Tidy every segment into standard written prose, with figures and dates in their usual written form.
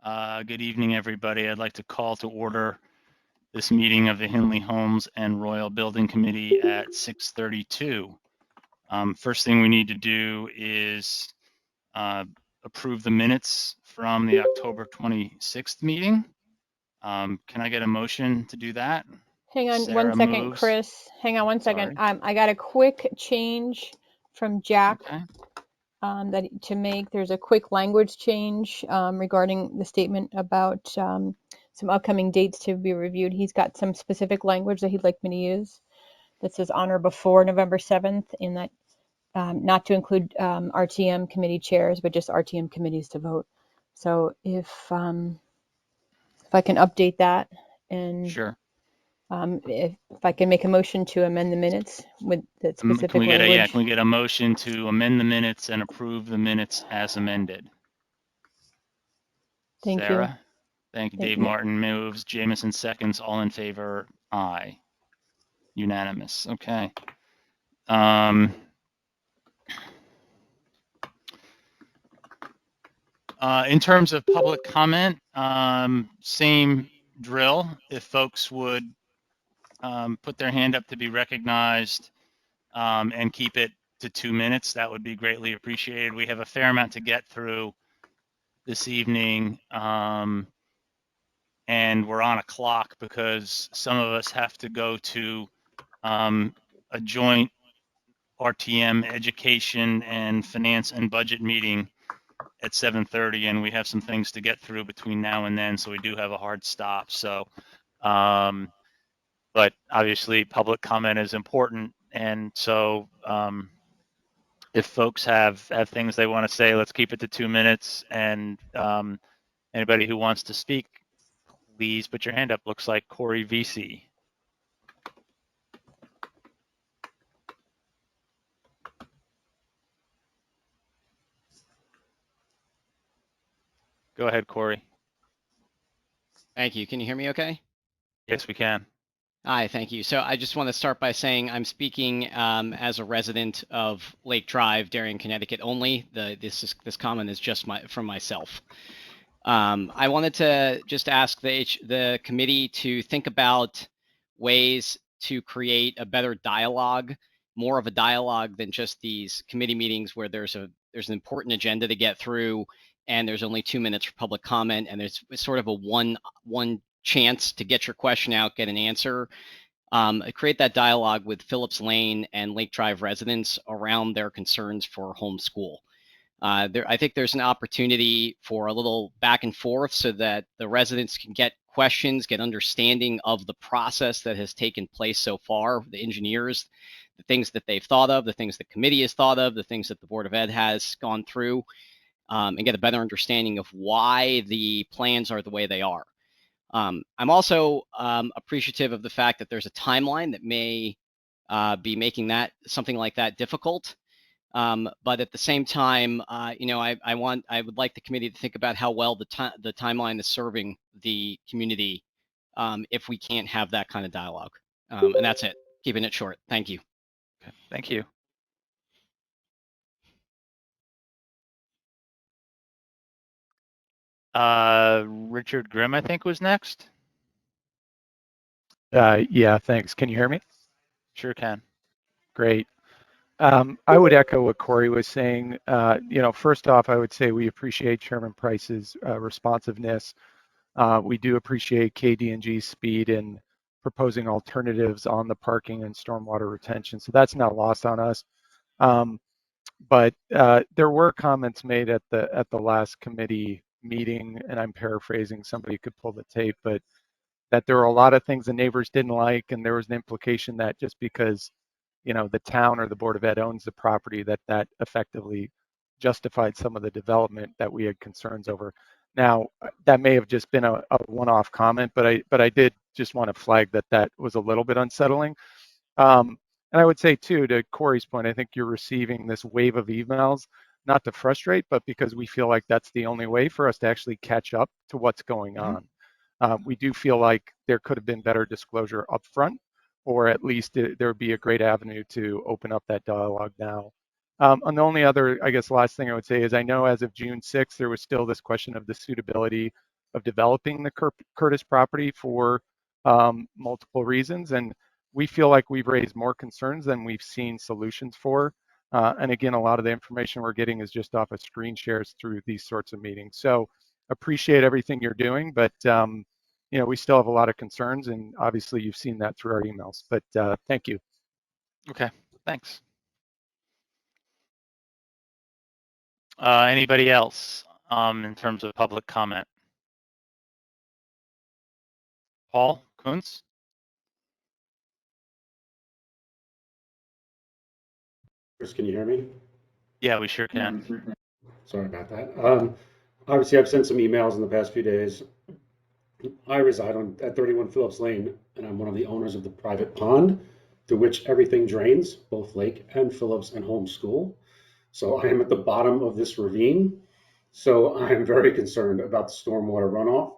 Good evening, everybody. I'd like to call to order this meeting of the Henley Homes and Royal Building Committee at 6:32. First thing we need to do is approve the minutes from the October 26th meeting. Can I get a motion to do that? Hang on Sarah one second, moves. Chris. Hang on one second. Sorry. I got a quick change from Jack Okay. that to make. There's a quick language change regarding the statement about some upcoming dates to be reviewed. He's got some specific language that he'd like me to use that says on or before November 7th, in that not to include RTM committee chairs, but just RTM committees to vote. So if I can update that, and Sure. if I can make a motion to amend the minutes with that specific language. Can we get a motion to amend the minutes and approve the minutes as amended? Thank Sarah? you. Thank you. Dave Martin moves. Jameson seconds. All in favor? Aye. Unanimous. Okay. In terms of public comment, same drill. If folks would put their hand up to be recognized and keep it to 2 minutes, that would be greatly appreciated. We have a fair amount to get through this evening, and we're on a clock because some of us have to go to a joint RTM education and finance and budget meeting at 7:30, and we have some things to get through between now and then, so we do have a hard stop. So, but obviously public comment is important, and so if folks have things they want to say, let's keep it to 2 minutes, and anybody who wants to speak, please put your hand up. Looks like Corey VC. Go ahead, Corey. Thank you. Can you hear me okay? Yes, we can. Hi, thank you. So I just want to start by saying I'm speaking as a resident of Lake Drive, Darien, Connecticut only. This comment is just from myself. I wanted to just ask the committee to think about ways to create a better dialogue, more of a dialogue than just these committee meetings where there's an important agenda to get through and there's only 2 minutes for public comment, and there's sort of a one chance to get your question out, get an answer. Create that dialogue with Phillips Lane and Lake Drive residents around their concerns for homeschool. I think there's an opportunity for a little back and forth so that the residents can get questions, get understanding of the process that has taken place so far, the engineers, the things that they've thought of, the things the committee has thought of, the things that the Board of Ed has gone through, and get a better understanding of why the plans are the way they are. I'm also appreciative of the fact that there's a timeline that may be making that something like that difficult. But at the same time, I would like the committee to think about how well the timeline is serving the community if we can't have that kind of dialogue. And that's it. Keeping it short. Thank you. Okay, thank you. Richard Grimm, I think, was next. Yeah, thanks. Can you hear me? Sure can. Great. I would echo what Corey was saying. First off, I would say we appreciate Chairman Price's responsiveness. We do appreciate KD&G's speed in proposing alternatives on the parking and stormwater retention. So that's not lost on us. But there were comments made at the last committee meeting, and I'm paraphrasing, somebody could pull the tape, but that there were a lot of things the neighbors didn't like, and there was an implication that just because the town or the Board of Ed owns the property, that effectively justified some of the development that we had concerns over. Now, that may have just been a one-off comment, but I did just want to flag that was a little bit unsettling. And I would say too, to Corey's point, I think you're receiving this wave of emails, not to frustrate, but because we feel like that's the only way for us to actually catch up to what's going on. We do feel like there could have been better disclosure up front, or at least there would be a great avenue to open up that dialogue now. And the only other, I guess, last thing I would say is I know as of June 6th, there was still this question of the suitability of developing the Curtis property for multiple reasons. And we feel like we've raised more concerns than we've seen solutions for. And again, a lot of the information we're getting is just off of screen shares through these sorts of meetings. So appreciate everything you're doing, but you know, we still have a lot of concerns, and obviously you've seen that through our emails. But thank you. Okay, thanks. Anybody else in terms of public comment? Paul Kuntz? Chris, can you hear me? Yeah, we sure can. Sorry about that. Obviously, I've sent some emails in the past few days. I reside at 31 Phillips Lane, and I'm one of the owners of the private pond through which everything drains, both Lake and Phillips and Home School. So I am at the bottom of this ravine. So I am very concerned about the stormwater runoff.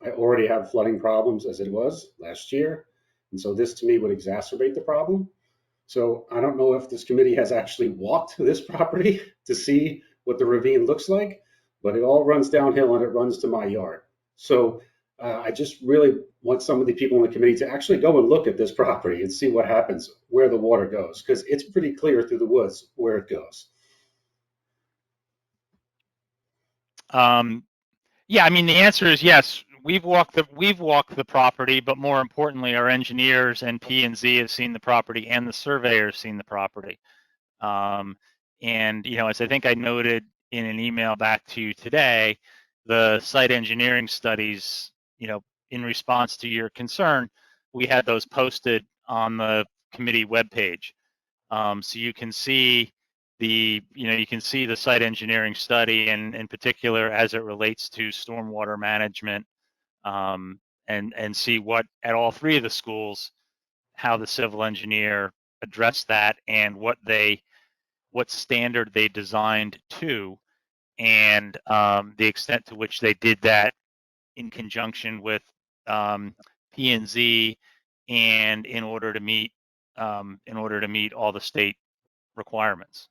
I already have flooding problems as it was last year. And so this to me would exacerbate the problem. So I don't know if this committee has actually walked this property to see what the ravine looks like, but it all runs downhill and it runs to my yard. So I just really want some of the people in the committee to actually go and look at this property and see what happens, where the water goes, because it's pretty clear through the woods where it goes. Yeah, I mean, the answer is yes. We've walked the property, but more importantly, our engineers and P&Z have seen the property, and the surveyor has seen the property. And you know, as I think I noted in an email back to you today, the site engineering studies, you know, in response to your concern, we had those posted on the committee webpage. So you can see you can see the site engineering study, and in particular as it relates to stormwater management, and see what at all three of the schools, how the civil engineer addressed that and what standard they designed to, and the extent to which they did that in conjunction with P&Z, and in order to meet all the state requirements.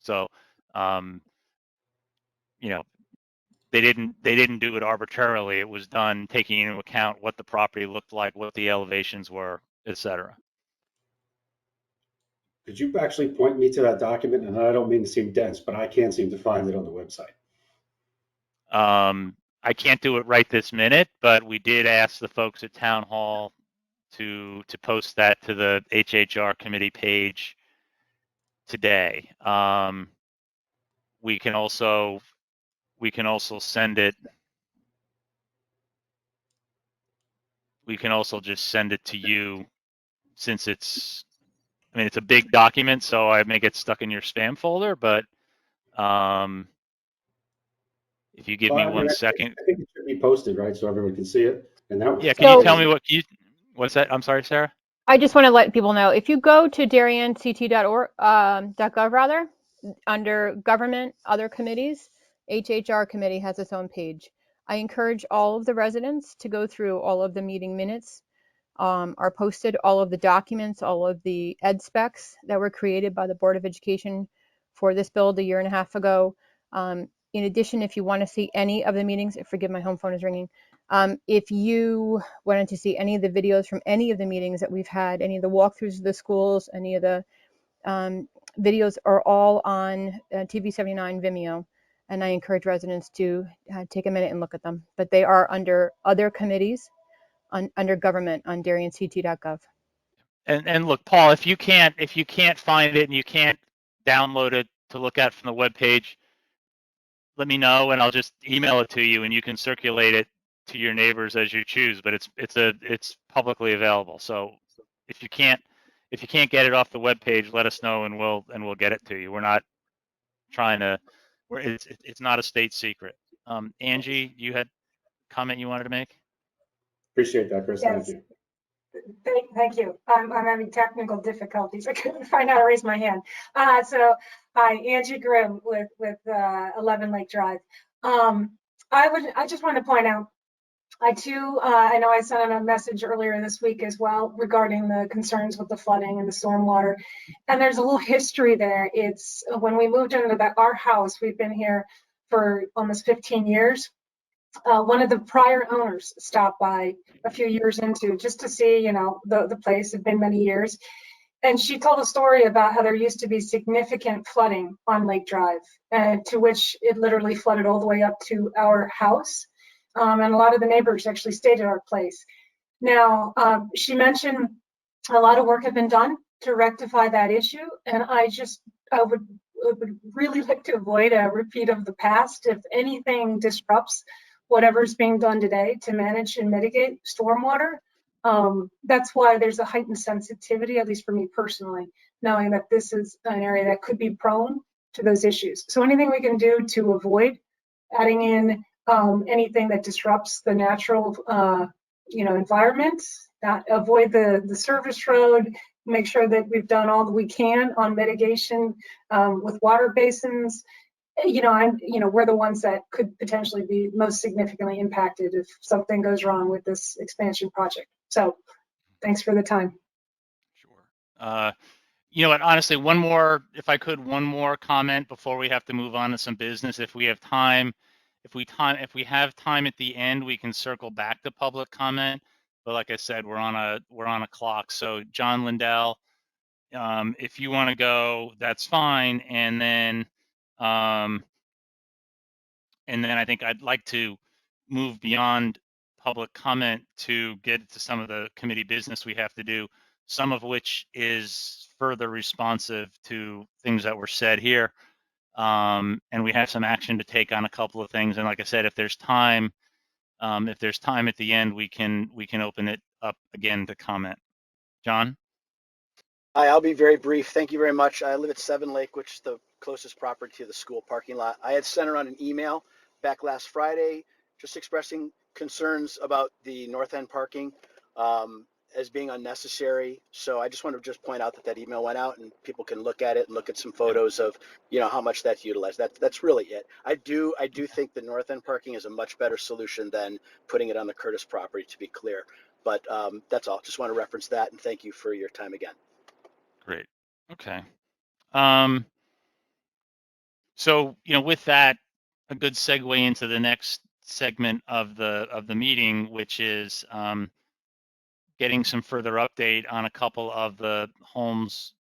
So, you know, they didn't do it arbitrarily. It was done taking into account what the property looked like, what the elevations were, etc. Could you actually point me to that document? And I don't mean to seem dense, but I can't seem to find it on the website. I can't do it right this minute, but we did ask the folks at Town Hall to post that to the HHR committee page today. We can also send it. We can also just send it to you, since it's a big document, so I may get stuck in your spam folder, but if you give me 1 second. I think it should be posted, right, so everyone can see it. And that. Yeah, can you tell me what's that? I'm sorry, Sarah. I just want to let people know, if you go to dariencT.org, .gov rather, under government, other committees, HHR committee has its own page. I encourage all of the residents to go through all of the meeting minutes, are posted, all of the documents, all of the ed specs that were created by the Board of Education for this build a year and a half ago. In addition, if you want to see any of the meetings, forgive my home phone is ringing. If you wanted to see any of the videos from any of the meetings that we've had, any of the walkthroughs of the schools, any of the videos are all on TV79 Vimeo. And I encourage residents to take a minute and look at them. But they are under other committees, under government on dariencT.gov. And look, Paul, if you can't find it and you can't download it to look at from the webpage, let me know and I'll just email it to you, and you can circulate it to your neighbors as you choose. But it's publicly available. So if you can't get it off the webpage, let us know and we'll get it to you. We're not trying to. It's not a state secret. Angie, you had a comment you wanted to make? Appreciate that, Chris. Yes. Thank you. Thank you. I'm having technical difficulties. I couldn't find how to raise my hand. Hi, Angie Grimm with 11 Lake Drive. I just want to point out, I know I sent a message earlier this week as well regarding the concerns with the flooding and the stormwater, and there's a little history there. It's when we moved into our house, we've been here for almost 15 years. one of the prior owners stopped by a few years into just to see, you know, the place. Had been many years. And she told a story about how there used to be significant flooding on Lake Drive, to which it literally flooded all the way up to our house. And a lot of the neighbors actually stayed at our place. Now, she mentioned a lot of work had been done to rectify that issue. And I would really like to avoid a repeat of the past. If anything disrupts whatever's being done today to manage and mitigate stormwater, that's why there's a heightened sensitivity, at least for me personally, knowing that this is an area that could be prone to those issues. So anything we can do to avoid adding in anything that disrupts the natural environment, avoid the service road, make sure that we've done all that we can on mitigation with water basins. We're the ones that could potentially be most significantly impacted if something goes wrong with this expansion project. So thanks for the time. Sure. You know what, honestly, one more comment before we have to move on to some business. If we have time, if we have time at the end, we can circle back to public comment. But like I said, we're on a clock. So John Lindell, if you want to go, that's fine. And then I think I'd like to move beyond public comment to get to some of the committee business we have to do, some of which is further responsive to things that were said here. And we have some action to take on a couple of things. And like I said, if there's time at the end, we can open it up again to comment. John? Hi, I'll be very brief. Thank you very much. I live at 7 Lake, which is the closest property to the school parking lot. I had sent around an email back last Friday just expressing concerns about the north end parking as being unnecessary. So I just want to point out that email went out and people can look at it and look at some photos of, how much that's utilized. That's really it. I do think the north end parking is a much better solution than putting it on the Curtis property, to be clear. But that's all. Just want to reference that, and thank you for your time again. Great. Okay. So, with that, a good segue into the next segment of the meeting, which is getting some further update on a couple of the homes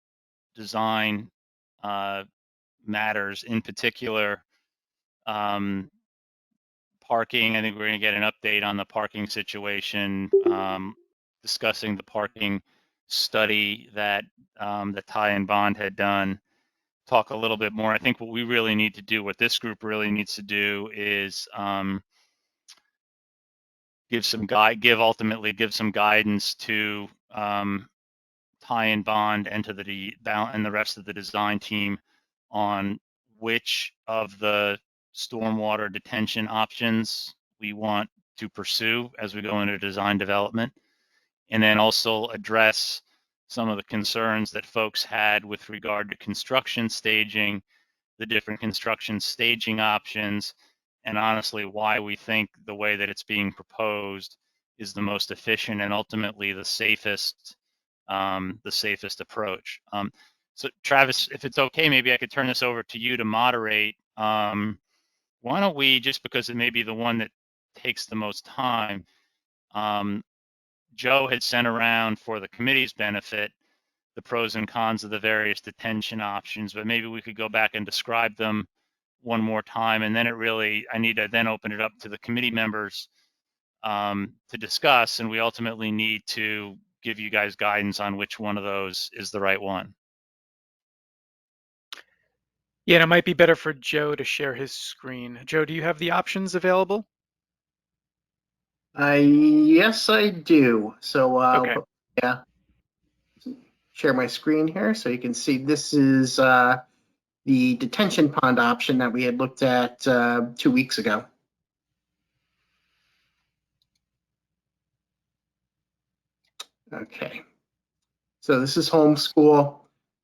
design matters, in particular parking. I think we're going to get an update on the parking situation, discussing the parking study that Ty and Bond had done. Talk a little bit more. I think what we really need to do, what this group really needs to do, is give some guidance to Ty and Bond and to the rest of the design team on which of the stormwater detention options we want to pursue as we go into design development, and then also address some of the concerns that folks had with regard to construction staging, the different construction staging options, and honestly why we think the way that it's being proposed is the most efficient and ultimately the safest approach. So Travis, if it's okay, maybe I could turn this over to you to moderate. Why don't we, just because it may be the one that takes the most time, Joe had sent around for the committee's benefit the pros and cons of the various detention options, but maybe we could go back and describe them one more time. And then I need to then open it up to the committee members to discuss, and we ultimately need to give you guys guidance on which one of those is the right one. Yeah, and it might be better for Joe to share his screen. Joe, do you have the options available? Yes, I do. So Okay. yeah, share my screen here so you can see this is the detention pond option that we had looked at 2 weeks ago. Okay, so this is homeschool,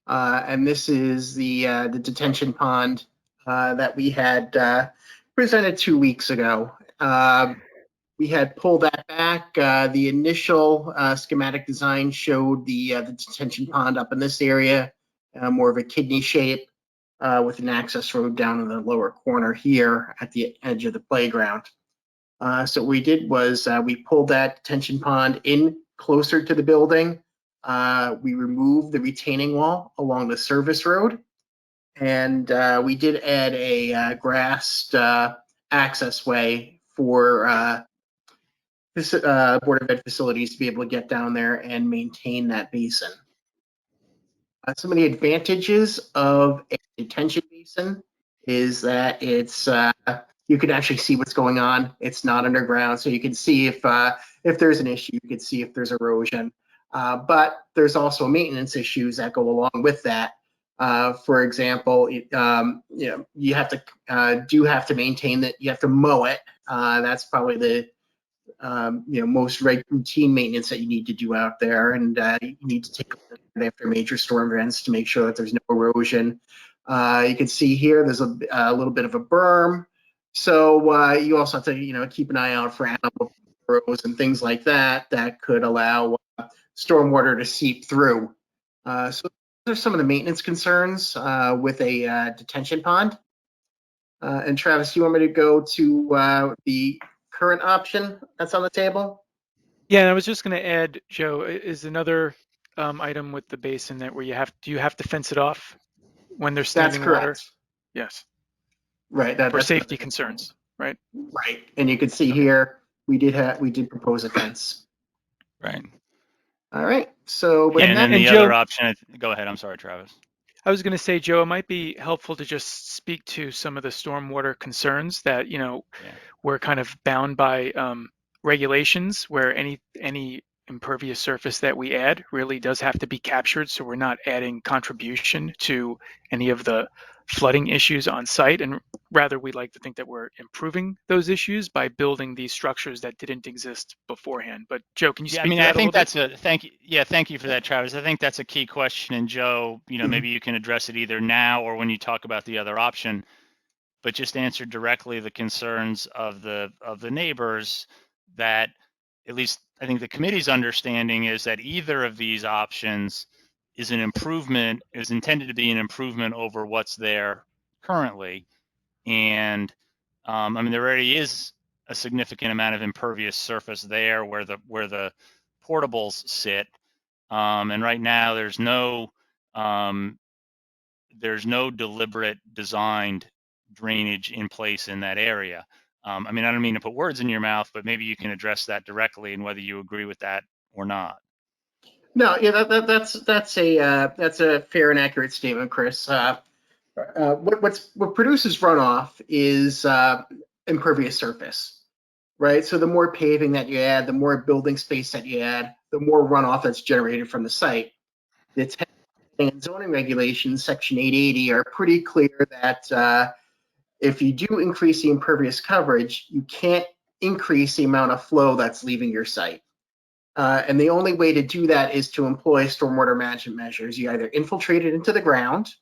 and this is the detention pond that we had presented 2 weeks ago. We had pulled that back. The initial schematic design showed the detention pond up in this area, more of a kidney shape with an access road down in the lower corner here at the edge of the playground. So what we did was we pulled that detention pond in closer to the building. We removed the retaining wall along the service road, and we did add a grassed access way for Board of Ed facilities to be able to get down there and maintain that basin. Some of the advantages of a detention basin is that it's you can actually see what's going on. It's not underground, so you can see if there's an issue. You can see if there's erosion. But there's also maintenance issues that go along with that. For example, you have to maintain that. You have to mow it. That's probably the most routine maintenance that you need to do out there, and you need to take a look at it after major storm events to make sure that there's no erosion. You can see here there's a little bit of a berm, so you also have to keep an eye out for animal burrows and things like that that could allow stormwater to seep through. So those are some of the maintenance concerns with a detention pond. And Travis, you want me to go to the current option that's on the table? Yeah, and I was just going to add, Joe, is another item with the basin that where do you have to fence it off when there's standing That's correct. water? Yes. Right. For That's safety concerns, right? Right. And you can see here we did propose a fence. Right. All right. So with And then and the Joe, other option, go ahead. I'm sorry, Travis. I was going to say, Joe, it might be helpful to just speak to some of the stormwater concerns that, we're kind of bound by regulations where any impervious surface that we add really does have to be captured. So we're not adding contribution to any of the flooding issues on site. And rather, we like to think that we're improving those issues by building these structures that didn't exist beforehand. But Joe, can you speak to that I think a little bit? thank you. Yeah, thank you for that, Travis. I think that's a key question. And Joe, maybe you can address it either now or when you talk about the other option, but just answer directly the concerns of the neighbors that, at least I think the committee's understanding is that either of these options is an improvement, is intended to be an improvement over what's there currently. And there already is a significant amount of impervious surface there where the portables sit. And right now there's no deliberate designed drainage in place in that area. I don't mean to put words in your mouth, but maybe you can address that directly and whether you agree with that or not. No, yeah, that's a fair and accurate statement, Chris. What produces runoff is impervious surface, right? So the more paving that you add, the more building space that you add, the more runoff that's generated from the site. The and zoning regulations, Section 880, are pretty clear that if you do increase the impervious coverage, you can't increase the amount of flow that's leaving your site. And the only way to do that is to employ stormwater management measures. You either infiltrate it into the ground,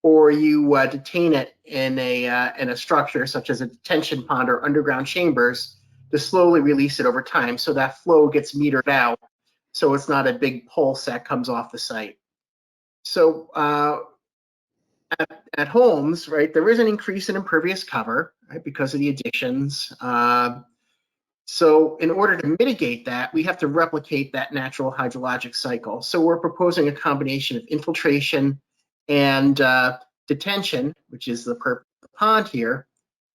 or you detain it in a structure such as a detention pond or underground chambers to slowly release it over time, so that flow gets metered out, so it's not a big pulse that comes off the site. So at homes, right, there is an increase in impervious cover, right, because of the additions. So in order to mitigate that, we have to replicate that natural hydrologic cycle. So we're proposing a combination of infiltration and detention, which is the purpose of the pond here,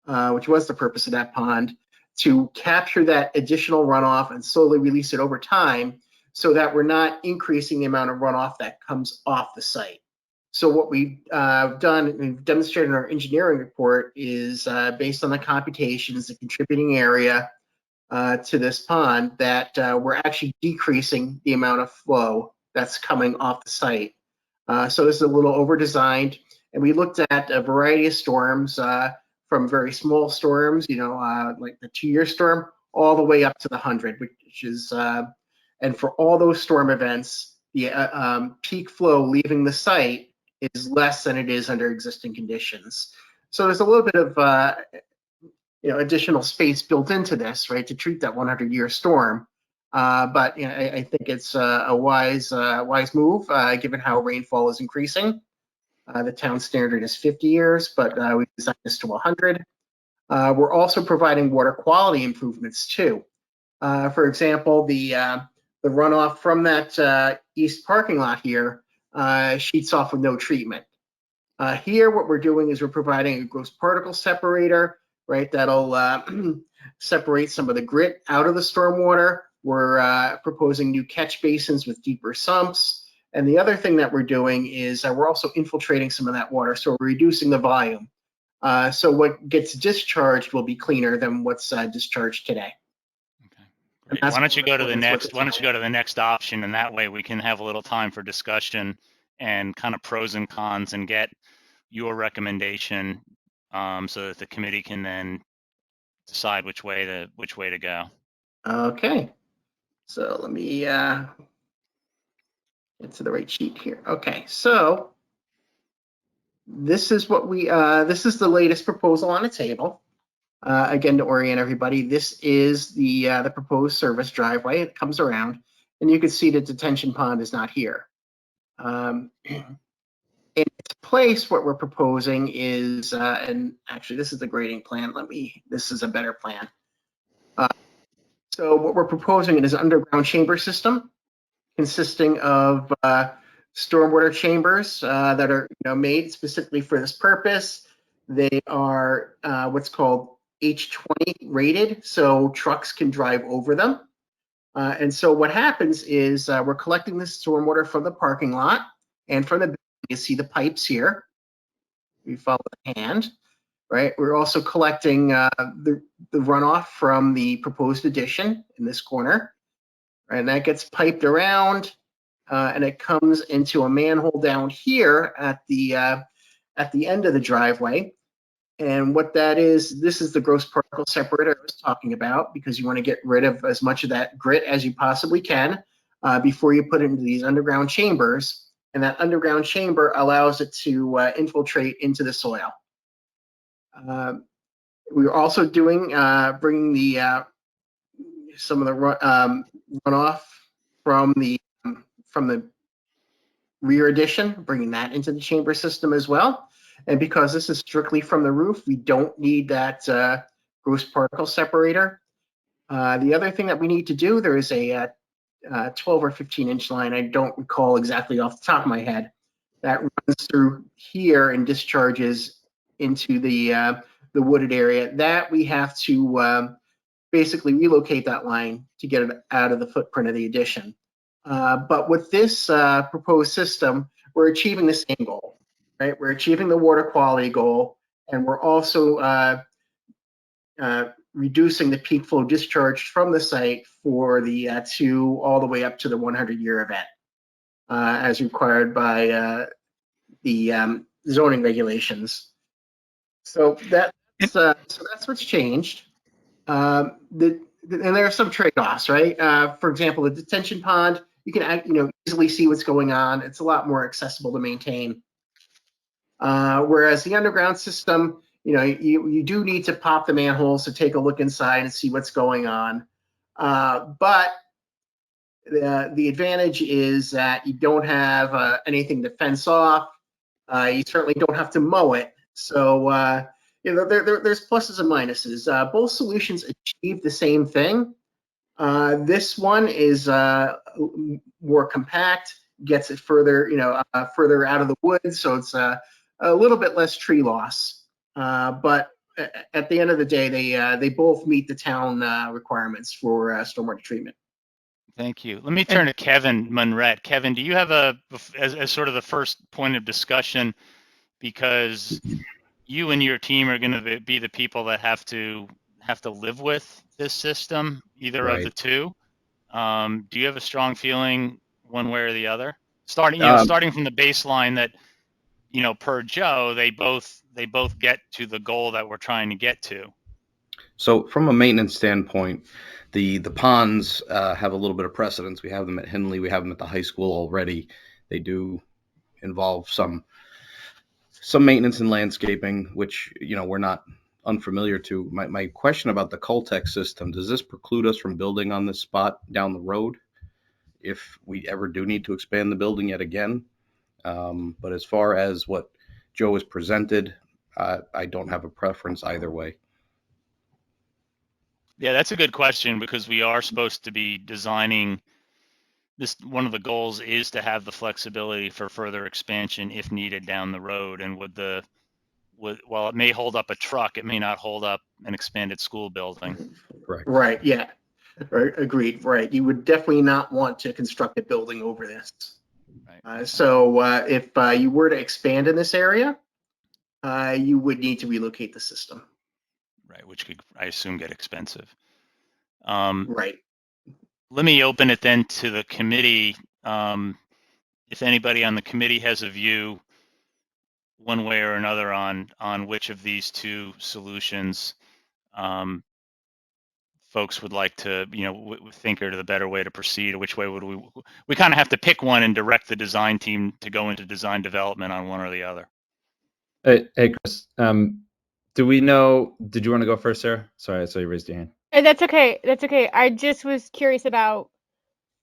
which was the purpose of that pond, to capture that additional runoff and slowly release it over time so that we're not increasing the amount of runoff that comes off the site. So what we've done and we've demonstrated in our engineering report is based on the computations, the contributing area to this pond, that we're actually decreasing the amount of flow that's coming off the site. So this is a little over-designed, and we looked at a variety of storms from very small storms, like the 2-year storm, all the way up to the 100, which is, and for all those storm events, the peak flow leaving the site is less than it is under existing conditions. So there's a little bit of additional space built into this, right, to treat that 100-year storm. But I think it's a wise move given how rainfall is increasing. The town standard is 50 years, but we designed this to 100. We're also providing water quality improvements too. For example, the runoff from that east parking lot here sheets off with no treatment. Here, what we're doing is we're providing a gross particle separator, right? That'll separate some of the grit out of the stormwater. We're proposing new catch basins with deeper sumps. And the other thing that we're doing is we're also infiltrating some of that water, so we're reducing the volume. So what gets discharged will be cleaner than what's discharged today. Okay. Great. Why don't you go to the next? Why don't you go to the next option, and that way we can have a little time for discussion and kind of pros and cons, and get your recommendation, so that the committee can then decide which way to go. Okay. So let me get to the right sheet here. Okay. So this is what this is the latest proposal on the table. Again, to orient everybody, this is the proposed service driveway. It comes around, and you can see the detention pond is not here. In its place, what we're proposing is, and actually this is the grading plan. This is a better plan. So what we're proposing is an underground chamber system consisting of stormwater chambers that are made specifically for this purpose. They are what's called H20 rated, so trucks can drive over them. And so what happens is we're collecting this stormwater from the parking lot and from the building. You see the pipes here. We follow the hand, right? We're also collecting the runoff from the proposed addition in this corner, right? And that gets piped around, and it comes into a manhole down here at the end of the driveway. And what that is, this is the gross particle separator I was talking about, because you want to get rid of as much of that grit as you possibly can before you put it into these underground chambers. And that underground chamber allows it to infiltrate into the soil. We're also doing bringing the some of the runoff from the rear addition, bringing that into the chamber system as well. And because this is strictly from the roof, we don't need that gross particle separator. The other thing that we need to do, there is a 12 or 15-inch line, I don't recall exactly off the top of my head, that runs through here and discharges into the wooded area. That we have to basically relocate that line to get it out of the footprint of the addition. But with this proposed system, we're achieving the same goal, right? We're achieving the water quality goal, and we're also reducing the peak flow discharge from the site for the all the way up to the 100-year event, as required by the zoning regulations. So that's what's changed. And there are some trade-offs, right? For example, the detention pond, you can easily see what's going on. It's a lot more accessible to maintain. Whereas the underground system, you do need to pop the manholes to take a look inside and see what's going on. But the advantage is that you don't have anything to fence off. You certainly don't have to mow it. So there's pluses and minuses. Both solutions achieve the same thing. This one is more compact, gets it further, further out of the woods, so it's a little bit less tree loss. But at the end of the day, they both meet the town requirements for stormwater treatment. Thank you. Let me turn to Kevin Munret. Kevin, do you have as sort of the first point of discussion, because you and your team are going to be the people that have to live with this system, either of the two. Do you have a strong feeling one way or the other? Starting from the baseline that, per Joe, they both get to the goal that we're trying to get to. So from a maintenance standpoint, the ponds have a little bit of precedence. We have them at Henley. We have them at the high school already. They do involve some maintenance and landscaping, which, we're not unfamiliar to. My question about the Coltech system, does this preclude us from building on this spot down the road if we ever do need to expand the building yet again? But as far as what Joe has presented, I don't have a preference either way. Yeah, that's a good question, because we are supposed to be designing this. One of the goals is to have the flexibility for further expansion if needed down the road. And while it may hold up a truck, it may not hold up an expanded school building. Correct. Right, yeah. Right, agreed, right. You would definitely not want to construct a building over this. Right. So if you were to expand in this area, you would need to relocate the system. Right, which could, I assume, get expensive. Right. Let me open it then to the committee. If anybody on the committee has a view one way or another on which of these two solutions folks would like to, think are the better way to proceed, or which way would we kind of have to pick one and direct the design team to go into design development on one or the other. Hey, Chris, do we know, did you want to go first, Sarah? Sorry, I saw you raised your hand. That's okay. That's okay. I just was curious about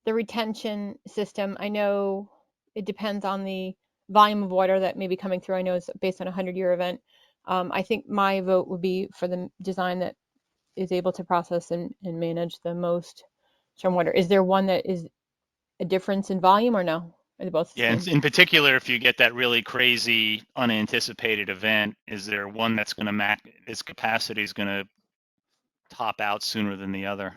the retention system. I know it depends on the volume of water that may be coming through. I know it's based on a 100-year event. I think my vote would be for the design that is able to process and manage the most stormwater. Is there one that is a difference in volume, or no? Are they both the Yeah, same? in particular, if you get that really crazy unanticipated event, is there one that's going to its capacity is going to top out sooner than the other?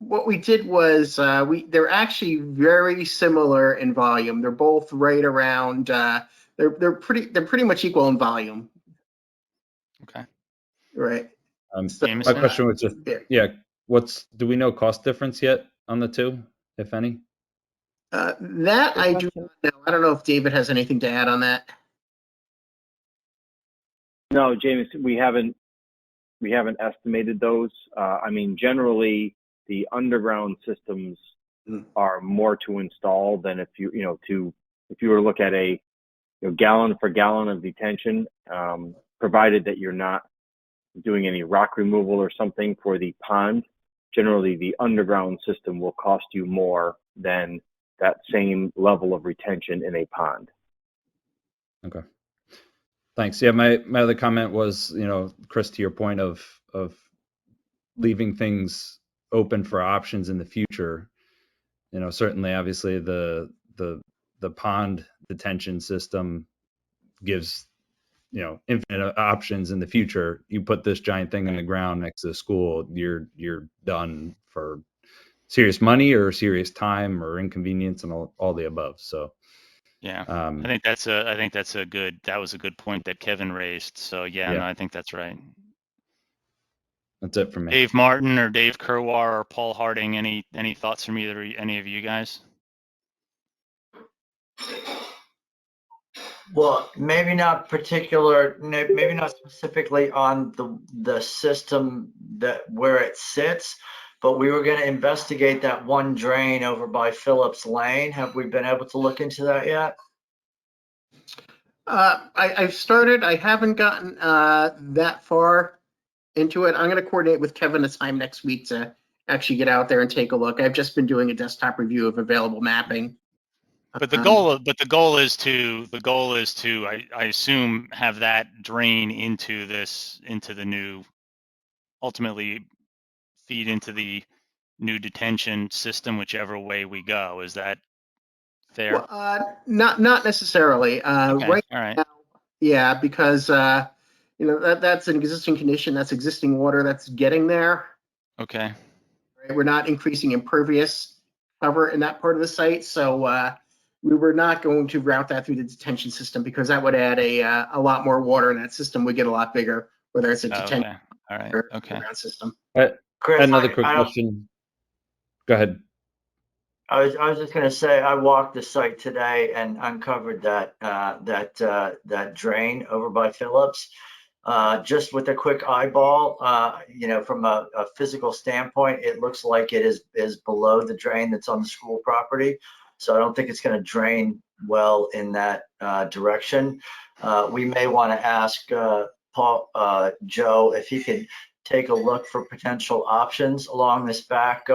What we did was they're actually very similar in volume. They're both right around. They're pretty much equal in volume. Okay. Right. So, My question was just, do we know cost difference yet on the two, if any? That I do not know. I don't know if David has anything to add on that. No, James, we haven't estimated those. I mean, generally, the underground systems are more to install than if you were to look at a gallon for gallon of detention, provided that you're not doing any rock removal or something for the pond. Generally, the underground system will cost you more than that same level of retention in a pond. Okay. Thanks. Yeah, my other comment was, Chris, to your point of leaving things open for options in the future. Certainly, obviously, the pond detention system gives infinite options in the future. You put this giant thing in the ground next to the school, you're done for serious money or serious time or inconvenience and all the above. So yeah, I think that was a good point that Kevin raised. So yeah. No, I think that's right. That's it for me. Dave Martin or Dave Kerwar or Paul Harding, any thoughts from any of you guys? Well, maybe not specifically on the system where it sits, but we were going to investigate that one drain over by Phillips Lane. Have we been able to look into that yet? I've started. I haven't gotten that far into it. I'm going to coordinate with Kevin a time next week to actually get out there and take a look. I've just been doing a desktop review of available mapping. But the goal is to I assume have that drain into the new, ultimately feed into the new detention system, whichever way we go. Is that fair? Well, not necessarily. Okay. Right. All right. Now, yeah, because that's an existing condition. That's existing water that's getting there. Okay. Right? We're not increasing impervious cover in that part of the site, so we were not going to route that through the detention system because that would add a lot more water, and that system would get a lot bigger, whether it's a detention Okay. All right. or Okay. ground system. Chris, another quick question. Go ahead. I was just going to say, I walked the site today and uncovered that drain over by Phillips. Just with a quick eyeball, from a physical standpoint, it looks like it is below the drain that's on the school property. So I don't think it's going to drain well in that direction. We may want to ask Joe if he could take a look for potential options along this back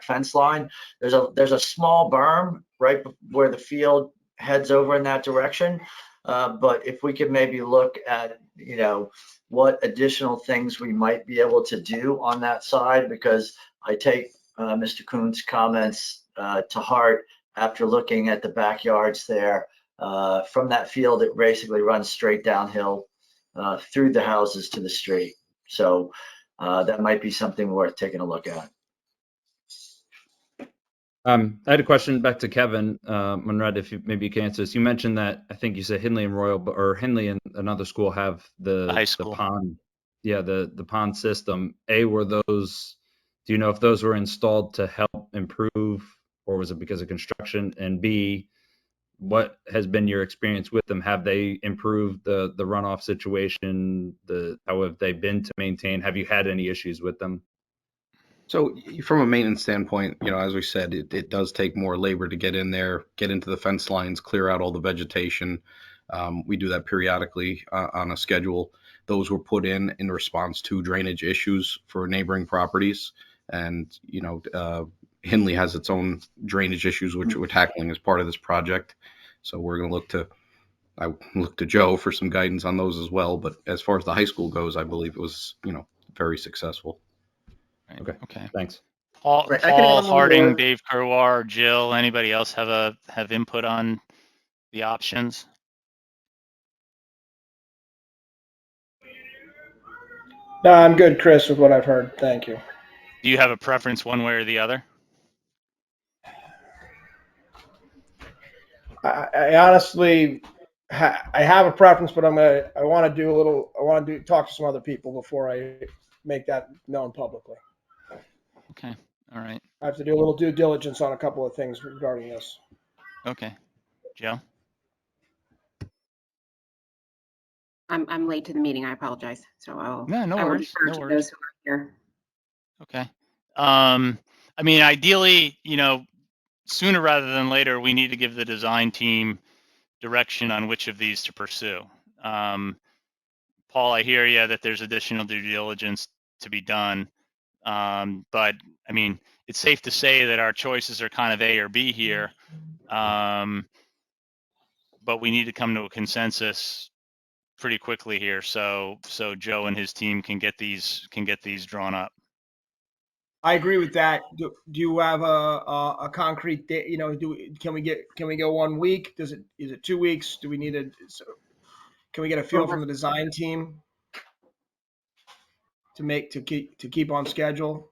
fence line. There's a small berm right where the field heads over in that direction. But if we could maybe look at, what additional things we might be able to do on that side, because I take Mr. Kuhn's comments to heart after looking at the backyards there. From that field, it basically runs straight downhill through the houses to the street. So that might be something worth taking a look at. I had a question back to Kevin Monrad, if maybe you can answer this. You mentioned that I think you said Hindley and Royal, or Hindley and another school have The high school. the pond, the pond system. Were those? Do you know if those were installed to help improve, or was it because of construction? And B, what has been your experience with them? Have they improved the runoff situation? How have they been to maintain? Have you had any issues with them? So from a maintenance standpoint, as we said, it does take more labor to get in there, get into the fence lines, clear out all the vegetation. We do that periodically on a schedule. Those were put in response to drainage issues for neighboring properties. And, Hindley has its own drainage issues, which we're tackling as part of this project. So we're going to look to Joe for some guidance on those as well. But as far as the high school goes, I believe it was, very successful. Right. Okay. Thanks. Paul, Right, I can add a little Harding, more. Dave Kerwar, Jill, anybody else have input on the options? No, I'm good, Chris, with what I've heard. Thank you. Do you have a preference one way or the other? I honestly, I have a preference, but I want to talk to some other people before I make that known publicly. Okay. All right. I have to do a little due diligence on a couple of things regarding this. Okay. Joe? I'm late to the meeting. I apologize. So No I will worries. defer No to worries. those who are here. Okay. I mean, ideally, sooner rather than later, we need to give the design team direction on which of these to pursue. Paul, I hear you that there's additional due diligence to be done. But I mean, it's safe to say that our choices are kind of A or B here. But we need to come to a consensus pretty quickly here, so Joe and his team can get these drawn up. I agree with that. Do you have a concrete date? Can we go 1 week? Is it 2 weeks? Do we need can we get a feel from the design team to keep on schedule?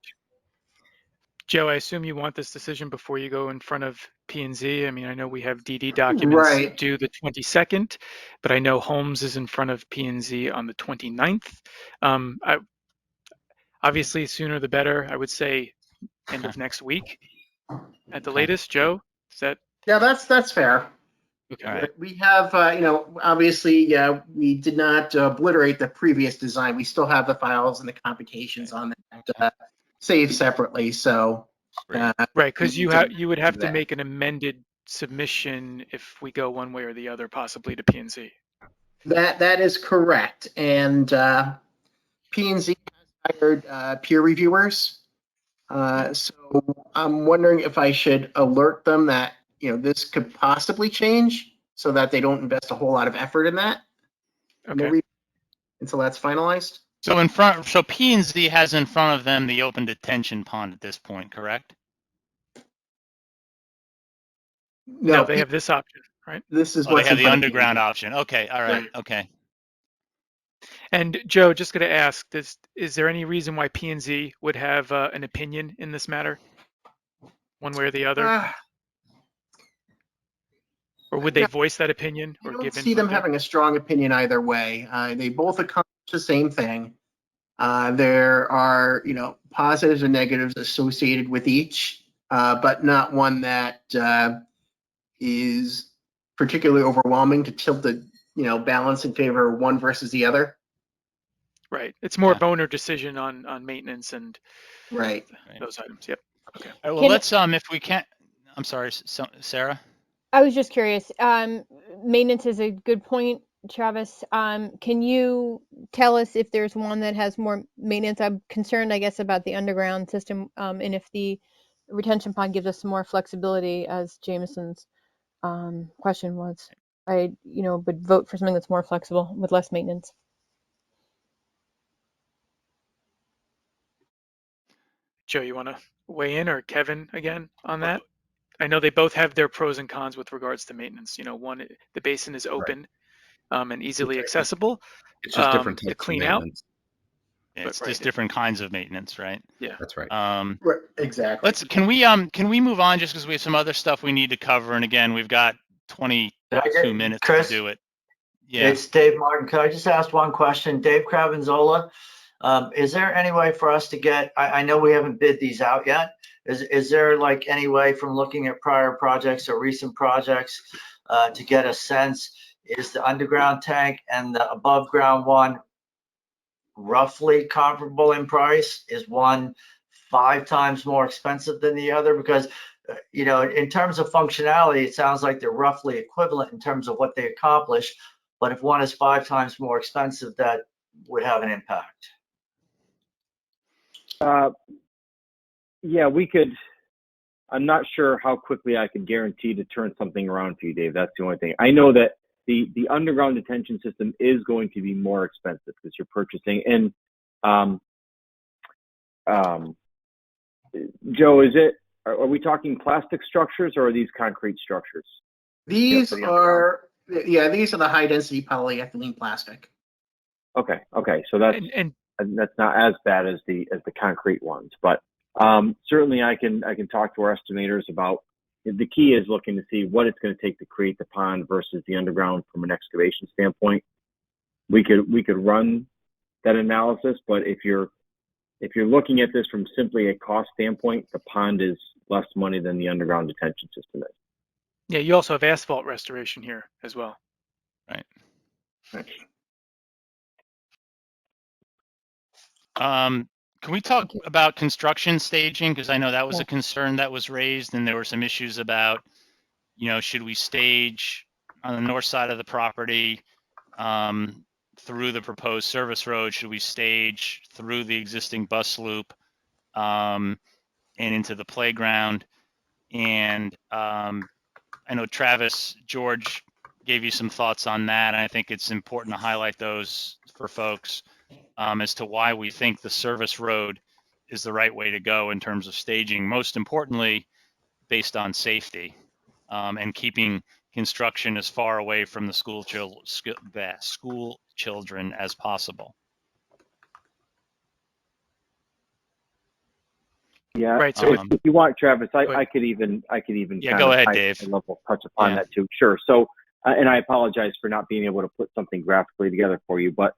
Joe, I assume you want this decision before you go in front of P&Z. I mean, I know we have DD documents due the 22nd, but I know Holmes is in front of P&Z on the 29th. Obviously, sooner the better. I would say end of next week at the latest. Joe, is that? Yeah, that's fair. Okay. All right. We have, obviously, we did not obliterate the previous design. We still have the files and the computations on that saved separately. So, Right, because you would have to make an amended submission if we go one way or the other, possibly to P&Z. That is correct. And P&Z has hired peer reviewers. So I'm wondering if I should alert them that this could possibly change, so that they don't invest a whole lot of effort in that. Okay. Until that's finalized. So P&Z has in front of them the open detention pond at this point, correct? No, they have this option, right? This is they have the underground option. Okay, all right, okay. And Joe, just going to ask, is there any reason why P&Z would have an opinion in this matter, one way or the other? Or would they voice that opinion or give input? I don't see them having a strong opinion either way. They both accomplish the same thing. There are, positives and negatives associated with each, but not one that is particularly overwhelming to tilt the, balance in favor of one versus the other. Right. It's more of owner decision on maintenance and those items. Yep. Okay. All right, well, let's if we can't. I'm sorry, Sarah. I was just curious. Maintenance is a good point, Travis. Can you tell us if there's one that has more maintenance? I'm concerned, I guess, about the underground system, and if the retention pond gives us some more flexibility, as Jameson's question was. I would vote for something that's more flexible with less maintenance. Joe, you want to weigh in, or Kevin again on that? I know they both have their pros and cons with regards to maintenance. You know, one, the basin is open and easily accessible It's just different to types of clean out. maintenance. It's just different kinds of maintenance, right? Yeah, that's right. Right, exactly. Can we move on just because we have some other stuff we need to cover, and again, we've got 22 minutes Chris? to do it. Yeah. It's Dave Martin. Could I just ask one question? Dave Cravanzola, is there any way for us to get, I know we haven't bid these out yet. Is there like any way from looking at prior projects or recent projects to get a sense, is the underground tank and the above ground one roughly comparable in price? Is one 5 times more expensive than the other? Because you know, in terms of functionality, it sounds like they're roughly equivalent in terms of what they accomplish. But if one is 5 times more expensive, that would have an impact. Yeah, we could. I'm not sure how quickly I could guarantee to turn something around for you, Dave. That's the only thing. I know that the underground detention system is going to be more expensive because you're purchasing. And Joe, are we talking plastic structures or are these concrete structures? These are the high density polyethylene plastic. Okay. So that's not as bad as the concrete ones, but certainly I can talk to our estimators about. The key is looking to see what it's going to take to create the pond versus the underground from an excavation standpoint. We could run that analysis, but if you're looking at this from simply a cost standpoint, the pond is less money than the underground detention system is. Yeah, you also have asphalt restoration here as well. Right. Can we talk about construction staging? Because I know that was a concern that was raised, and there were some issues about, you know, should we stage on the north side of the property through the proposed service road? Should we stage through the existing bus loop and into the playground? And I know Travis, George gave you some thoughts on that, and I think it's important to highlight those for folks as to why we think the service road is the right way to go in terms of staging. Most importantly, based on safety and keeping construction as far away from the school children as possible. Yeah, right. So if you want, Travis, I could even yeah, go ahead, Dave. Level touch upon that too. Sure. So, and I apologize for not being able to put something graphically together for you, but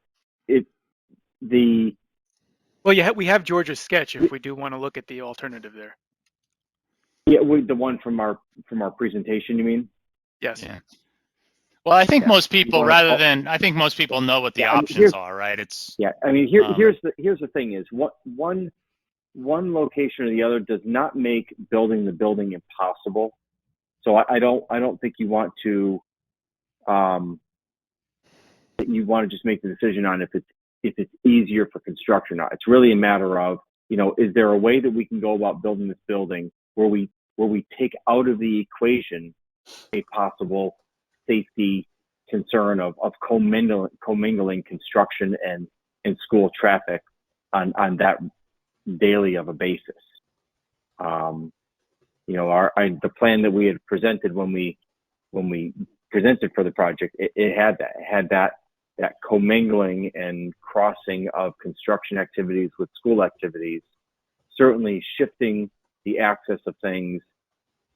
well, we have George's sketch if we do want to look at the alternative there. Yeah, the one from our presentation, you mean? Yes. Yeah. Well, I think most people, I think most people know what the options are, right? It's I mean, here's the thing is one location or the other does not make building the building impossible. So I don't think you want to just make the decision on if it's easier for construction or not. It's really a matter of, you know, is there a way that we can go about building this building where we take out of the equation a possible safety concern of commingling construction and school traffic on that daily of a basis. You know, the plan that we had presented when we presented for the project, it had that commingling and crossing of construction activities with school activities, certainly shifting the access of things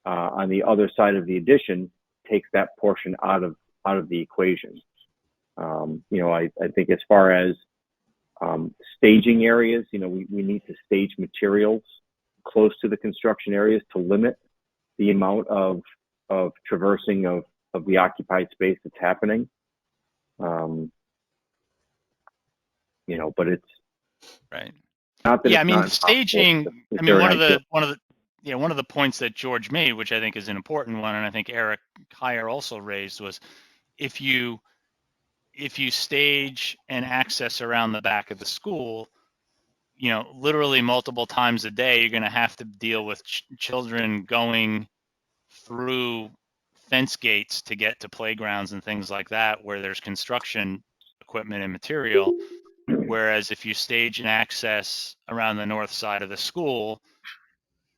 on the other side of the addition takes that portion out of the equation. You know, I think as far as staging areas, you know, we need to stage materials close to the construction areas to limit the amount of traversing of the occupied space that's happening. You know, but it's right. Not that yeah, it's I mean, not the staging. It's I mean, one very of the points that George made, which I think is an important one, and I think Eric Heyer also raised, was if you stage and access around the back of the school, you know, literally multiple times a day, you're going to have to deal with children going through fence gates to get to playgrounds and things like that, where there's construction equipment and material. Whereas if you stage an access around the north side of the school,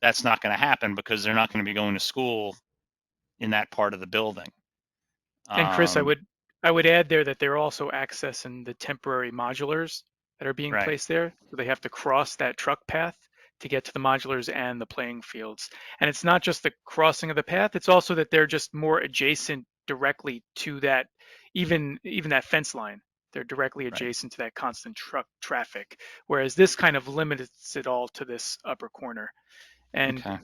that's not going to happen because they're not going to be going to school in that part of the building. And Chris, I would add there that they're also accessing the temporary modulars that are being Right. placed there. So they have to cross that truck path to get to the modulars and the playing fields. And it's not just the crossing of the path, it's also that they're just more adjacent directly to that, even that fence line. They're directly adjacent to that constant truck traffic. Whereas this kind of limits it all to this upper corner. And Okay.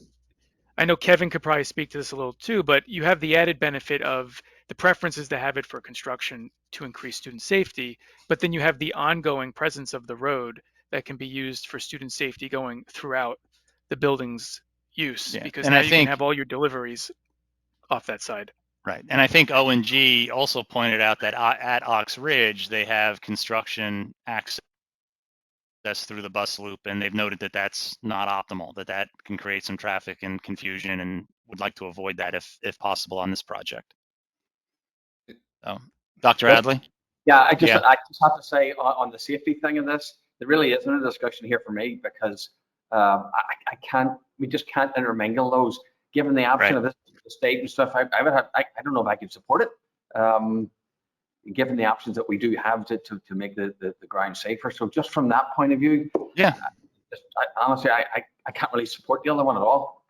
I know Kevin could probably speak to this a little too, but you have the added benefit of the preference is to have it for construction to increase student safety, but then you have the ongoing presence of the road that can be used for student safety going throughout the building's use, Yeah. because And now I you can think, have all your deliveries off that side. right. And I think O&G also pointed out that at Ox Ridge, they have construction access through the bus loop, and they've noted that that's not optimal, that can create some traffic and confusion, and would like to avoid that if possible on this project. So, Dr. Yes. Adley? Yeah, I just Yeah. have to say on the safety thing in this, there really isn't a discussion here for me because we just can't intermingle those. Given the option of this the state and stuff, I don't know if I could support it. Given the options that we do have to make the ground safer. So just from that point of view, yeah, honestly, I can't really support the other one at all.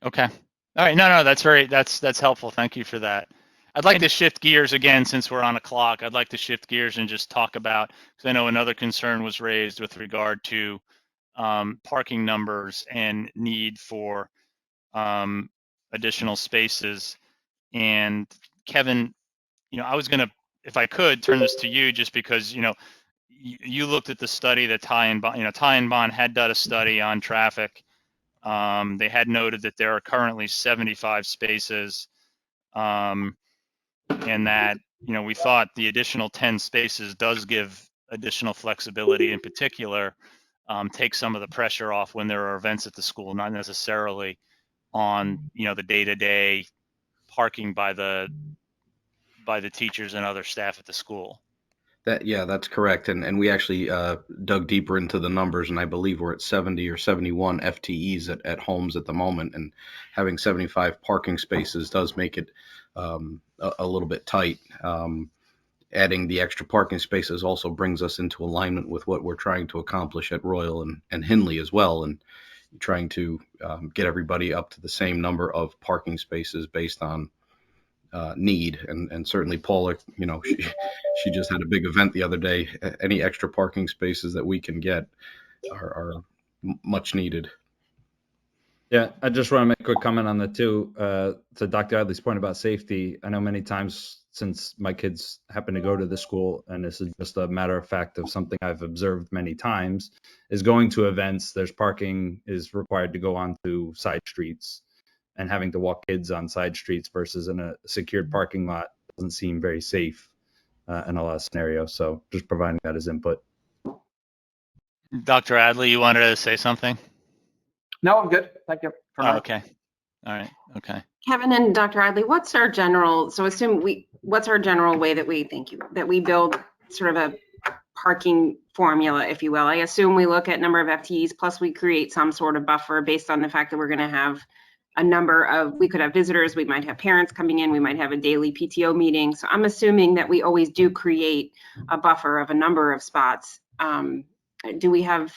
Okay. All right. No, that's helpful. Thank you for that. I'd like to shift gears again since we're on a clock. I'd like to shift gears and just talk about, because I know another concern was raised with regard to parking numbers and need for additional spaces. And Kevin, I was going to, if I could, turn this to you just because, you looked at the study that Ty and Bond had done a study on traffic. They had noted that there are currently 75 spaces, and that we thought the additional 10 spaces does give additional flexibility. In particular, take some of the pressure off when there are events at the school, not necessarily on the day-to-day parking by the teachers and other staff at the school. That's correct. And we actually dug deeper into the numbers, and I believe we're at 70 or 71 FTEs at homes at the moment. And having 75 parking spaces does make it a little bit tight. Adding the extra parking spaces also brings us into alignment with what we're trying to accomplish at Royal and Hindley as well, and trying to get everybody up to the same number of parking spaces based on need. And certainly Paula, she just had a big event the other day. Any extra parking spaces that we can get are much needed. Yeah, I just want to make a quick comment on that too. To Dr. Adley's point about safety, I know many times since my kids happen to go to the school, and this is just a matter of fact of something I've observed many times, is going to events, there's parking is required to go onto side streets, and having to walk kids on side streets versus in a secured parking lot doesn't seem very safe in a lot of scenarios. So just providing that as input. Dr. Adley, you wanted to say something? No, I'm good. Thank you. Okay. All right. Okay. Kevin and Dr. Adley, what's our general way that we build sort of a parking formula, if you will? I assume we look at number of FTEs, plus we create some sort of buffer based on the fact that we're going to have we could have visitors, we might have parents coming in, we might have a daily PTO meeting. So I'm assuming that we always do create a buffer of a number of spots. Do we have,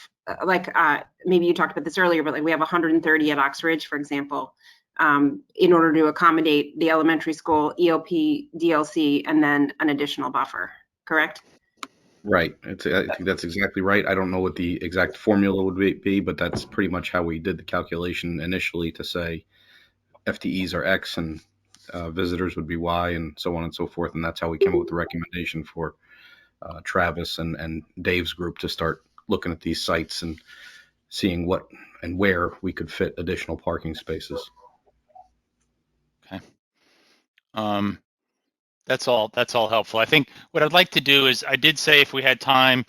maybe you talked about this earlier, but we have 130 at Ox Ridge, for example, in order to accommodate the elementary school, EOP, DLC, and then an additional buffer, correct? Right. I think that's exactly right. I don't know what the exact formula would be, but that's pretty much how we did the calculation initially, to say FTEs are X and visitors would be Y, and so on and so forth. And that's how we came up with the recommendation for Travis and Dave's group to start looking at these sites and seeing what and where we could fit additional parking spaces. Okay. That's all helpful. I think what I'd like to do is, I did say if we had time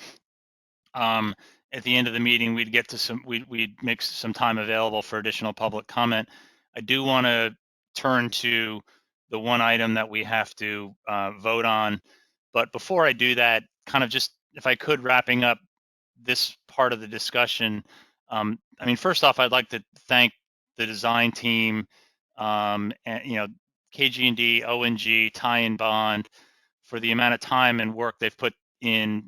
at the end of the meeting, we'd make some time available for additional public comment. I do want to turn to the one item that we have to vote on, but before I do that, kind of just if I could, wrapping up this part of the discussion, I mean, first off, I'd like to thank the design team, and KG&D, ONG, Ty and Bond, for the amount of time and work they've put in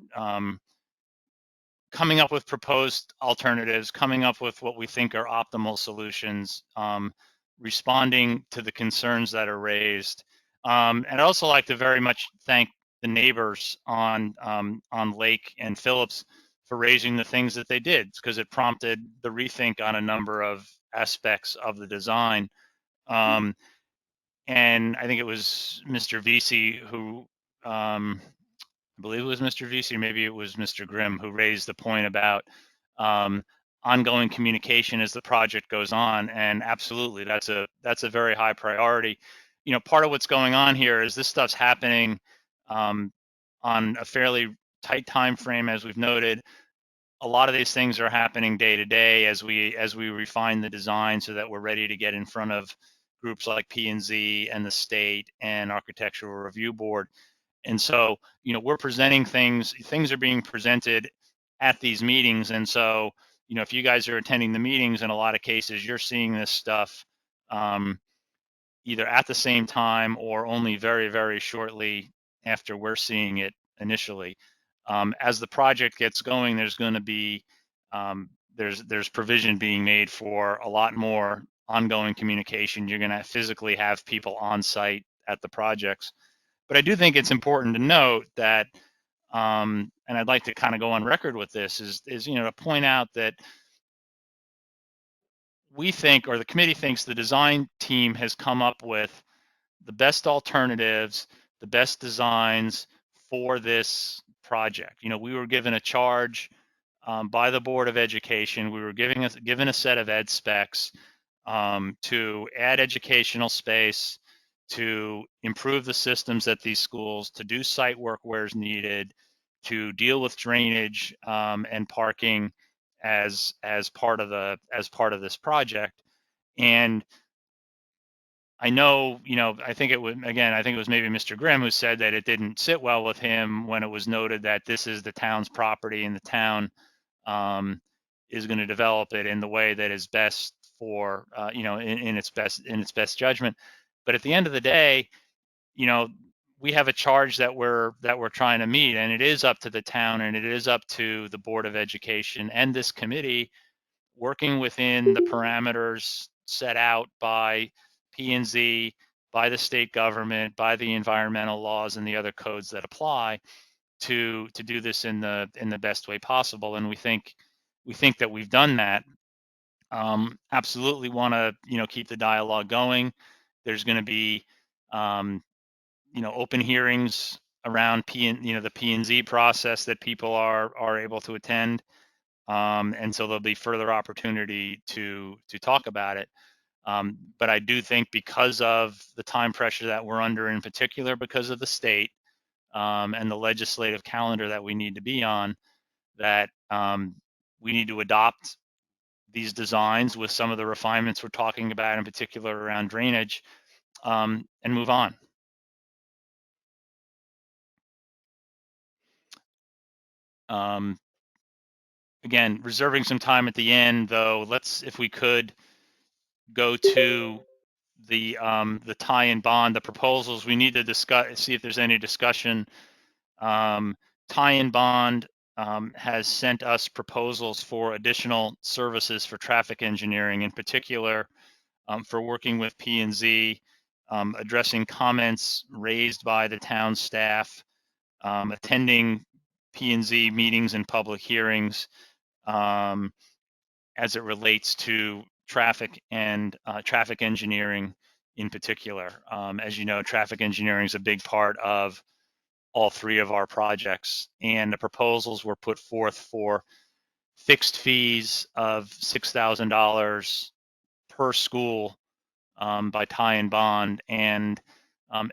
coming up with proposed alternatives, coming up with what we think are optimal solutions, responding to the concerns that are raised. And I'd also like to very much thank the neighbors on Lake and Phillips for raising the things that they did, because it prompted the rethink on a number of aspects of the design. And I think it was Mr. Vesey who, I believe it was Mr. Vesey, or maybe it was Mr. Grimm, who raised the point about ongoing communication as the project goes on. And absolutely, that's a very high priority. Part of what's going on here is this stuff's happening on a fairly tight time frame, as we've noted. A lot of these things are happening day to day as we refine the design so that we're ready to get in front of groups like P&Z and the state and Architectural Review Board. And so, we're presenting things are being presented at these meetings. And so, if you guys are attending the meetings, in a lot of cases, you're seeing this stuff either at the same time or only very, very shortly after we're seeing it initially. As the project gets going, there's going to be, there's provision being made for a lot more ongoing communication. You're going to physically have people on site at the projects. But I do think it's important to note that, and I'd like to kind of go on record with this, is to point out that we think, or the committee thinks, the design team has come up with the best alternatives, the best designs for this project. We were given a charge by the Board of Education. We were given a set of ed specs to add educational space, to improve the systems at these schools, to do site work where is needed, to deal with drainage and parking as part of this project. And I know, I think it was maybe Mr. Grimm who said that it didn't sit well with him when it was noted that this is the town's property and the town is going to develop it in the way that is best for, in its best judgment. But at the end of the day, we have a charge that we're trying to meet, and it is up to the town, and it is up to the Board of Education and this committee, working within the parameters set out by P&Z, by the state government, by the environmental laws and the other codes that apply, to do this in the best way possible. And we think that we've done that. Absolutely want to keep the dialogue going. There's going to be open hearings around the P&Z process that people are able to attend, and so there'll be further opportunity to talk about it. But I do think, because of the time pressure that we're under, in particular because of the state and the legislative calendar that we need to be on, that we need to adopt these designs with some of the refinements we're talking about, in particular around drainage, and move on. Again, reserving some time at the end, though, let's, if we could, go to the Ty and Bond, the proposals. We need to discuss, see if there's any discussion. Ty and Bond has sent us proposals for additional services for traffic engineering, in particular for working with P&Z, addressing comments raised by the town staff, attending P&Z meetings and public hearings as it relates to traffic and traffic engineering in particular. As you know, traffic engineering is a big part of all three of our projects, and the proposals were put forth for fixed fees of $6,000 per school by Ty and Bond, and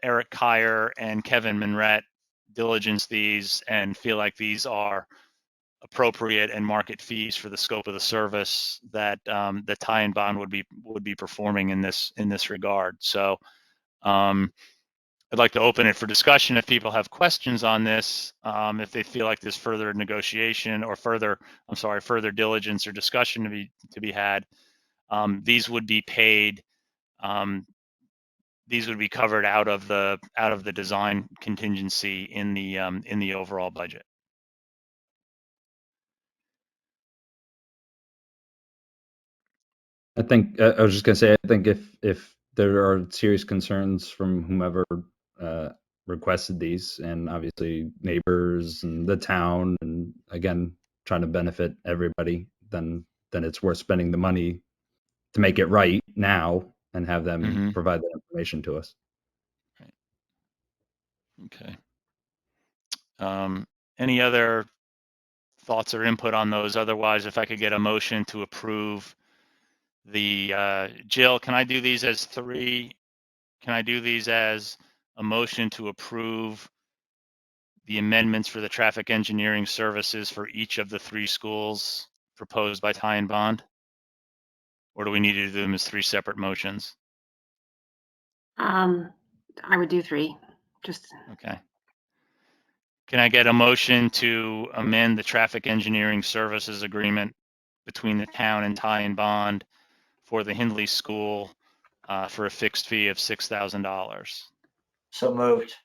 Eric Kyer and Kevin Minrett diligence these and feel like these are appropriate and market fees for the scope of the service that that Ty and Bond would be performing in this regard. So I'd like to open it for discussion if people have questions on this, if they feel like there's further negotiation or further diligence or discussion to be had. These would be paid. These would be covered out of the design contingency in the overall budget. I think I was just gonna say, I think if there are serious concerns from whomever requested these, and obviously neighbors and the town, and again trying to benefit everybody, then it's worth spending the money to make it right now and have them provide that information to us. Okay. Any other thoughts or input on those? Otherwise, if I could get a motion to approve the Jill, can I do these as three? Can I do these as a motion to approve the amendments for the traffic engineering services for each of the three schools proposed by Ty and Bond? Or do we need to do them as three separate motions? I would do three. Just okay. Can I get a motion to amend the traffic engineering services agreement between the town and Ty and Bond for the Hindley School for a fixed fee of $6,000? So moved.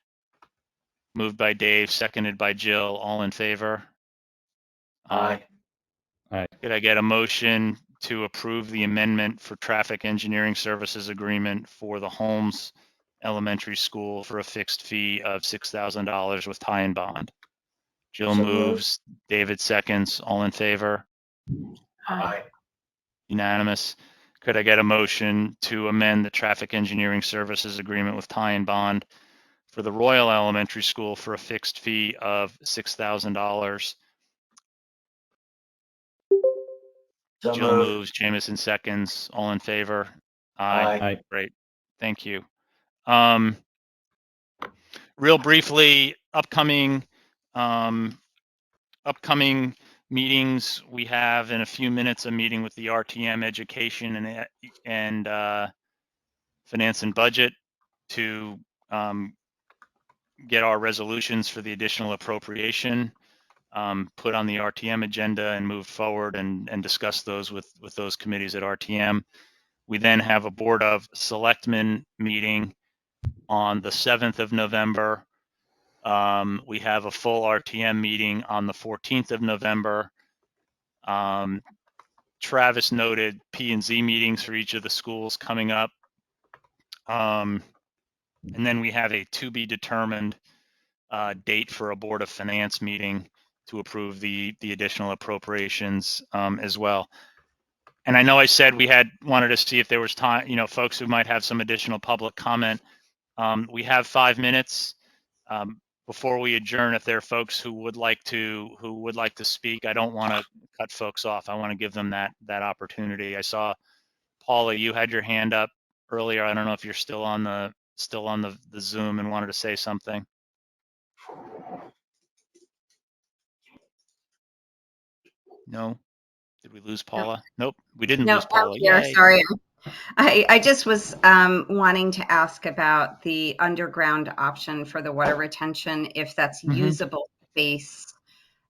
Moved by Dave, seconded by Jill. All in favor? Aye. Aye. Could I get a motion to approve the amendment for traffic engineering services agreement for the Holmes Elementary School for a fixed fee of $6,000 with Ty and Bond? Jill So moves, David seconds. All in favor? Aye. Unanimous. Could I get a motion to amend the traffic engineering services agreement with Ty and Bond for the Royal Elementary School for a fixed fee of $6,000? So Jill moved. moves, Jamison seconds. All in favor? Aye. Aye. Great. Thank you. Real briefly, upcoming meetings. We have in a few minutes a meeting with the RTM Education and Finance and Budget to get our resolutions for the additional appropriation put on the RTM agenda and move forward and discuss those with those committees at RTM. We then have a Board of Selectmen meeting on the 7th of November. We have a full RTM meeting on the 14th of November. Travis noted P&Z meetings for each of the schools coming up. And then we have a to be determined date for a Board of Finance meeting to approve the additional appropriations as well. And I know I said we wanted to see if there was time, folks who might have some additional public comment. We have 5 minutes before we adjourn. If there are folks who would like to speak, I don't want to cut folks off. I want to give them that opportunity. I saw Paula, you had your hand up earlier. I don't know if you're still on the Zoom and wanted to say something. No? Did we lose Paula? Nope, we didn't No, lose Paula. I'm here. Yay. Sorry. I just was wanting to ask about the underground option for the water retention, if that's usable space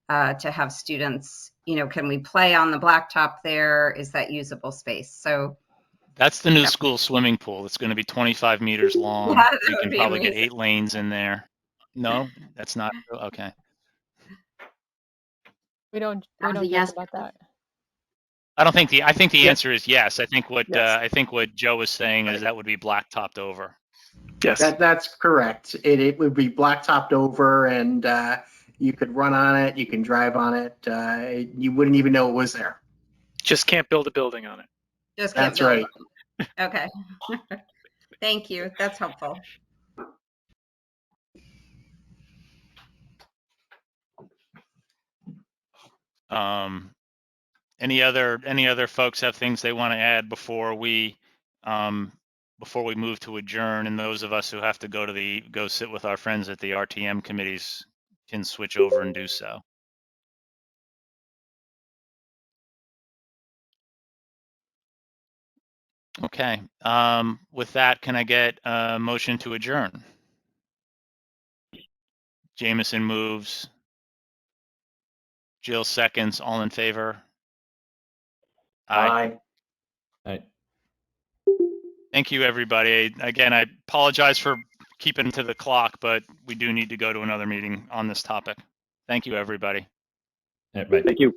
to have students, can we play on the blacktop there? Is that usable space? So that's the new school swimming pool. It's going to be 25 meters long. Yeah, We can probably get 8 lanes in there. No, that's not okay. We don't yes. joke about that. I think the answer is yes. I think what Yes. I think what Joe was saying is that would be blacktopped over. Yes. That's correct. It would be blacktopped over, and you could run on it. You can drive on it. You wouldn't even know it was there. Just can't build a building on it. Just can't That's build right. Okay. Thank you. That's helpful. Any other folks have things they want to add before we move to adjourn, and those of us who have to go sit with our friends at the RTM committees can switch over and do so. Okay. With that, can I get a motion to adjourn? Jameson moves. Jill seconds. All in favor? Aye. Aye. Thank you, everybody. Again, I apologize for keeping to the clock, but we do need to go to another meeting on this topic. Thank you, everybody. Bye. Thank you.